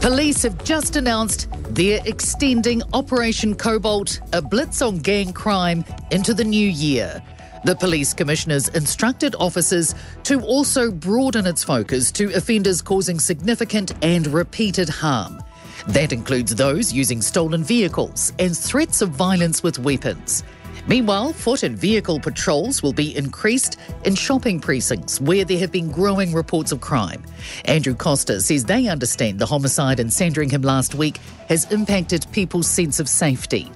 Police have just announced they're extending Operation Cobalt, a blitz on gang crime, into the new year. The police commissioners instructed officers to also broaden its focus to offenders causing significant and repeated harm. That includes those using stolen vehicles and threats of violence with weapons. Meanwhile, foot and vehicle patrols will be increased in shopping precincts where there have been growing reports of crime. Andrew Costa says they understand the homicide in Sandringham last week has impacted people's sense of safety.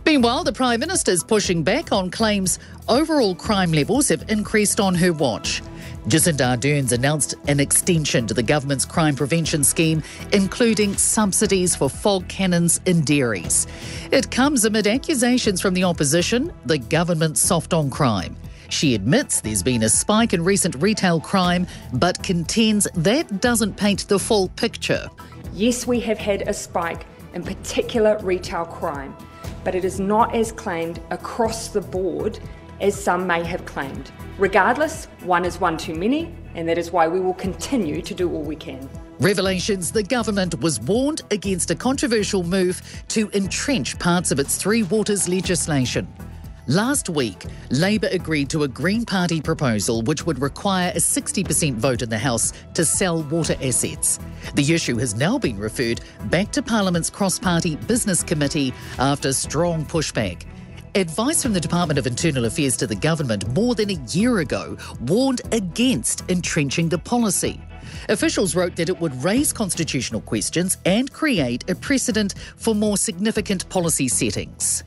Meanwhile, the Prime Minister's pushing back on claims overall crime levels have increased on her watch. Jacinda Ardern's announced an extension to the government's crime prevention scheme, including subsidies for fog cannons in dairies. It comes amid accusations from the opposition the government's soft on crime. She admits there's been a spike in recent retail crime, but contends that doesn't paint the full picture. Yes, we have had a spike in particular retail crime, but it is not as claimed across the board as some may have claimed. Regardless, one is one too many, and that is why we will continue to do all we can. Revelations the government was warned against a controversial move to entrench parts of its Three Waters legislation. Last week, Labor agreed to a Green Party proposal which would require a 60% vote in the House to sell water assets. The issue has now been referred back to Parliament's cross-party Business Committee after strong pushback. Advice from the Department of Internal Affairs to the government more than a year ago warned against entrenching the policy. Officials wrote that it would raise constitutional questions and create a precedent for more significant policy settings.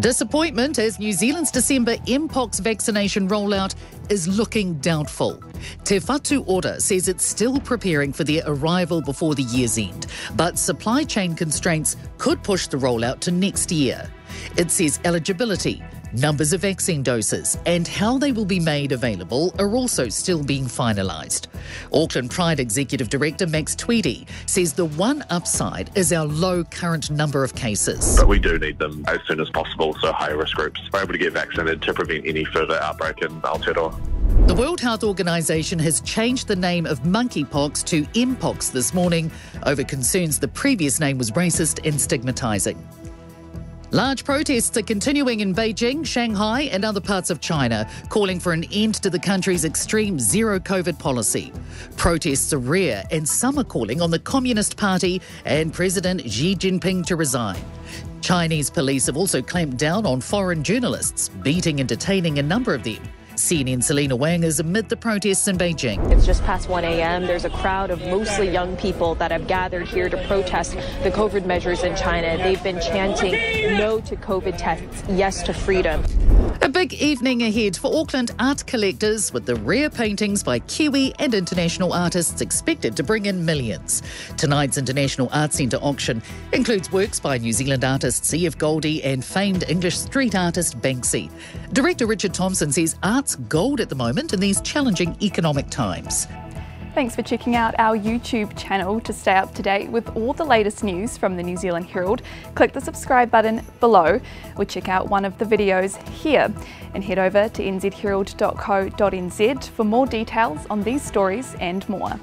Disappointment as New Zealand's December Mpox vaccination rollout is looking doubtful. Te Whatu Ora says it's still preparing for their arrival before the year's end, but supply chain constraints could push the rollout to next year. It says eligibility, numbers of vaccine doses and how they will be made available are also still being finalised. Auckland Pride Executive Director Max Tweedy says the one upside is our low current number of cases. But we do need them as soon as possible, so high-risk groups are able to get vaccinated to prevent any further outbreak in Aotearoa. The World Health Organization has changed the name of monkeypox to Mpox this morning over concerns the previous name was racist and stigmatising. Large protests are continuing in Beijing, Shanghai and other parts of China, calling for an end to the country's extreme zero-COVID policy. Protests are rare and some are calling on the Communist Party and President Xi Jinping to resign. Chinese police have also clamped down on foreign journalists, beating and detaining a number of them. CNN Selena Wang is amid the protests in Beijing. It's just past 1 a.m. There's a crowd of mostly young people that have gathered here to protest the COVID measures in China. They've been chanting no to COVID tests, yes to freedom. A big evening ahead for Auckland art collectors, with the rare paintings by Kiwi and international artists expected to bring in millions. Tonight's International Arts Centre auction includes works by New Zealand artist C.F. Goldie and famed English street artist Banksy. Director Richard Thompson says art's gold at the moment in these challenging economic times. Thanks for checking out our YouTube channel to stay up to date with all the latest news from the New Zealand Herald. Click the subscribe button below or check out one of the videos here and head over to nzherald.co.nz for more details on these stories and more.